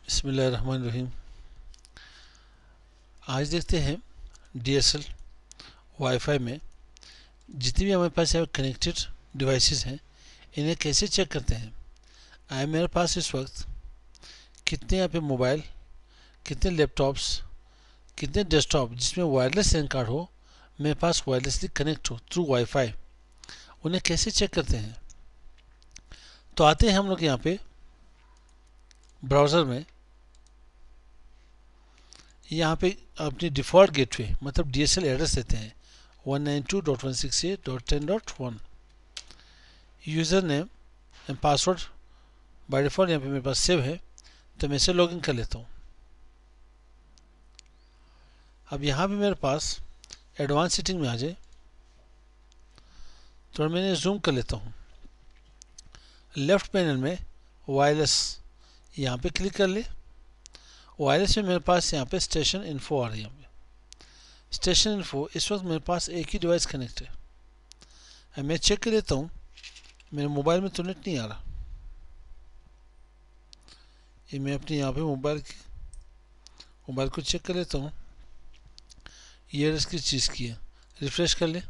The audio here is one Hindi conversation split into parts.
बिस्मिल्लाहिर्रहमानिर्रहीम। आज देखते हैं DSL वाईफाई में जितनी भी हमारे पास कनेक्टेड डिवाइसेस हैं इन्हें कैसे चेक करते हैं। मेरे पास इस वक्त कितने यहाँ पे मोबाइल, कितने लैपटॉप्स, कितने डेस्कटॉप जिसमें वायरलेस सिम कार्ड हो, मेरे पास वायरलेसली कनेक्ट हो थ्रू वाईफाई, उन्हें कैसे चेक करते हैं। तो आते हैं हम लोग यहाँ पे ब्राउज़र में, यहाँ पे अपनी डिफ़ॉल्ट गेटवे मतलब DSL एड्रेस देते हैं 192.168.10.1। User name and password by default यहाँ पे मेरे पास सेव है, तो मैं इसे लॉगिन कर लेता हूँ। अब यहाँ पे मेरे पास एडवांस सेटिंग में आ जाए, तो मैंने जूम कर लेता हूँ। लेफ्ट पैनल में वायरलेस यहाँ पे क्लिक कर ले। वायरलेस में मेरे पास यहाँ पे स्टेशन इन्फो आ रही है। स्टेशन इन्फो इस वक्त मेरे पास एक ही डिवाइस कनेक्ट है। अब मैं चेक कर लेता हूँ, मेरे मोबाइल में तो नेट नहीं आ रहा। ये मैं अपने यहाँ पे मोबाइल को चेक कर लेता हूँ। ये एड्रेस किस चीज़ की है, रिफ्रेश कर ले।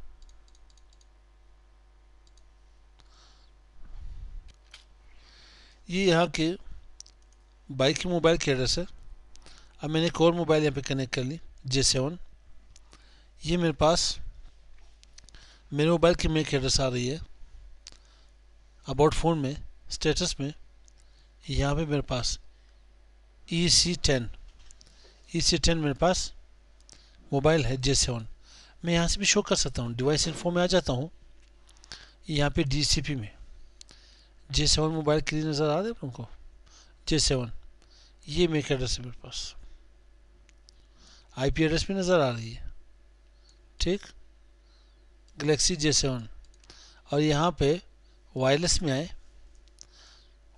ये यहाँ के बाइक की मोबाइल की एड्रेस है। अब मैंने एक और मोबाइल यहाँ पे कनेक्ट कर ली J7। ये मेरे पास मेरे मोबाइल की मेक एड्रेस आ रही है। अबाउट फ़ोन में स्टेटस में यहाँ पे मेरे पास EC10 मेरे पास मोबाइल है J7। मैं यहाँ से भी शो कर सकता हूँ, डिवाइस इन्फो में आ जाता हूँ। यहाँ पे DCP में J7 मोबाइल के लिए नज़र आ रहा है उनको J7। ये मेक एड्रेस है मेरे पास, IP एड्रेस भी नज़र आ रही है, ठीक, गैलेक्सी J7। और यहाँ पे वायरलेस में आए,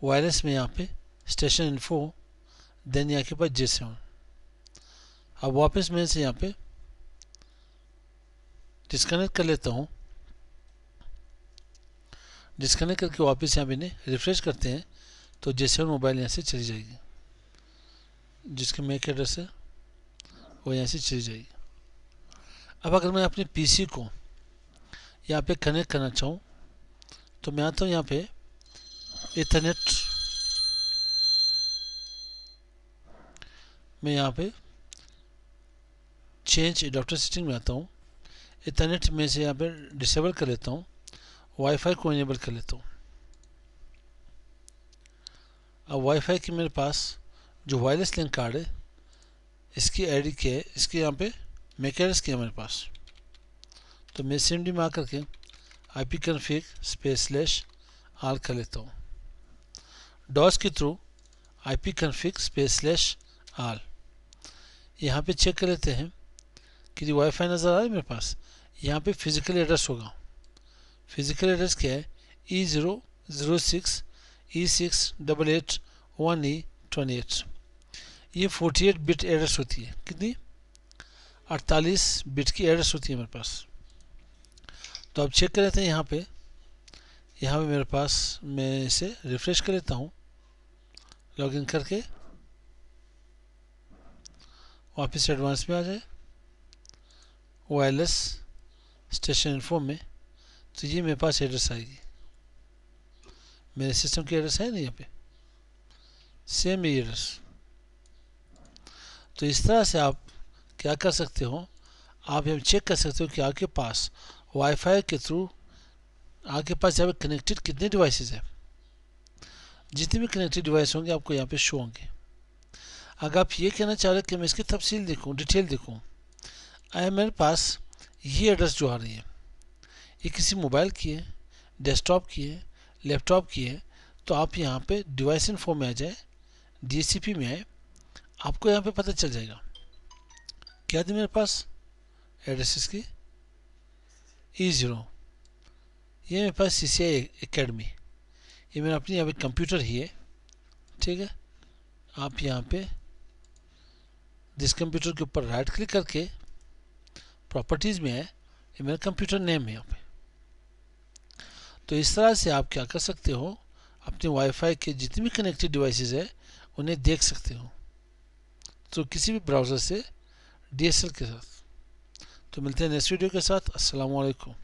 वायरलेस में यहाँ पे स्टेशन इन्फो, देन यहाँ के पास J7। अब वापस मैं से यहाँ पे डिस्कनेक्ट कर लेता हूँ। डिस्कनेक्ट करके वापस यहाँ पे इन्हें रिफ्रेश करते हैं, तो J7 मोबाइल यहाँ से चली जाएगी, जिसके मेक एड्रेस है वो यहाँ से चली जाएगी। अब अगर मैं अपने PC को यहाँ पे कनेक्ट करना चाहूँ, तो मैं आता हूँ यहाँ पे इथरनेट में, यहाँ पे चेंज एडाप्टर सेटिंग में आता हूँ। इथरनेट में से यहाँ पे डिसेबल कर लेता हूँ, वाईफाई को इनेबल कर लेता हूँ। अब वाईफाई की मेरे पास जो वायरलेस लिंक कार्ड है, इसकी आईडी क्या है, इसके यहाँ पे मेक एड्रेस क्या है मेरे पास, तो मैं CMD में आकर के ipconfig/all कर लेता हूँ। डॉस के थ्रू ipconfig/all यहाँ पे चेक कर लेते हैं कि वाईफाई नज़र आ रहा है मेरे पास। यहाँ पे फिजिकल एड्रेस होगा। फिजिकल एड्रेस क्या है, E006 E688 ये 48 बिट एड्रेस होती है। कितनी, 48 बिट की एड्रेस होती है मेरे पास। तो अब चेक कर लेते हैं यहाँ पे मेरे पास, मैं इसे रिफ्रेश कर लेता हूँ लॉगिन करके, वापस एडवांस में आ जाए वायरलेस स्टेशन इन्फो में, तो ये मेरे पास एड्रेस आएगी। मेरे सिस्टम की एड्रेस है ना यहाँ पे, सेम एड्रेस। तो इस तरह से आप क्या कर सकते हो, आप यहाँ चेक कर सकते हो कि आपके पास वाईफाई के थ्रू आपके पास यहाँ पे कनेक्टेड कितने डिवाइसेस हैं। जितने भी कनेक्टेड डिवाइस होंगे आपको यहाँ पे शो होंगे। अगर आप ये कहना चाह रहे हैं कि मैं इसकी तफसील देखूँ, डिटेल देखूँ, मेरे पास ये एड्रेस जो आ रही है ये किसी मोबाइल की है, डेस्कटॉप की है, लैपटॉप की है, तो आप यहाँ पे डिवाइस इन्फो में आ जाए, DCP में आए, आपको यहाँ पे पता चल जाएगा क्या थी मेरे पास एड्रेस इसकी। E0 ये मेरे पास CCI एकेडमी, ये मेरा अपनी यहाँ पे कंप्यूटर ही है, ठीक है। आप यहाँ पे जिस कंप्यूटर के ऊपर राइट क्लिक करके प्रॉपर्टीज़ में है, ये मेरा कंप्यूटर नेम है यहाँ पे। तो इस तरह से आप क्या कर सकते हो, अपने वाईफाई के जितने भी कनेक्टेड डिवाइसेस है उन्हें देख सकते हो, तो किसी भी ब्राउज़र से DSL के साथ। तो मिलते हैं नेक्स्ट वीडियो के साथ। अस्सलाम वालेकुम।